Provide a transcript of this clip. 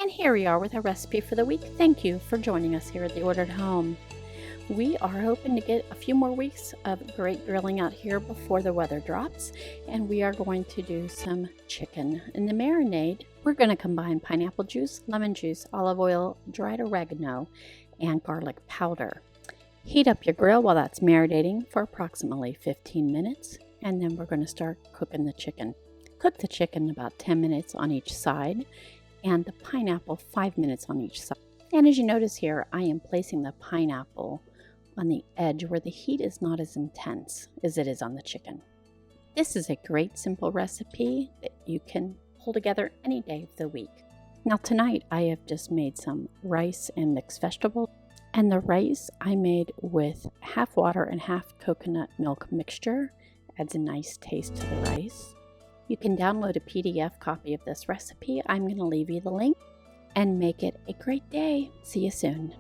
And here we are with our recipe for the week. Thank you for joining us here at The Ordered Home. We are hoping to get a few more weeks of great grilling out here before the weather drops, and we are going to do some chicken. In the marinade, we're going to combine pineapple juice, lemon juice, olive oil, dried oregano, and garlic powder. Heat up your grill while that's marinating for approximately 15 minutes, and then we're going to start cooking the chicken. Cook the chicken about 10 minutes on each side, and the pineapple 5 minutes on each side. And as you notice here, I am placing the pineapple on the edge where the heat is not as intense as it is on the chicken. This is a great simple recipe that you can pull together any day of the week. Now tonight I have just made some rice and mixed vegetables, and the rice I made with half water and half coconut milk mixture. Adds a nice taste to the rice. You can download a PDF copy of this recipe. I'm going to leave you the link, and make it a great day. See you soon.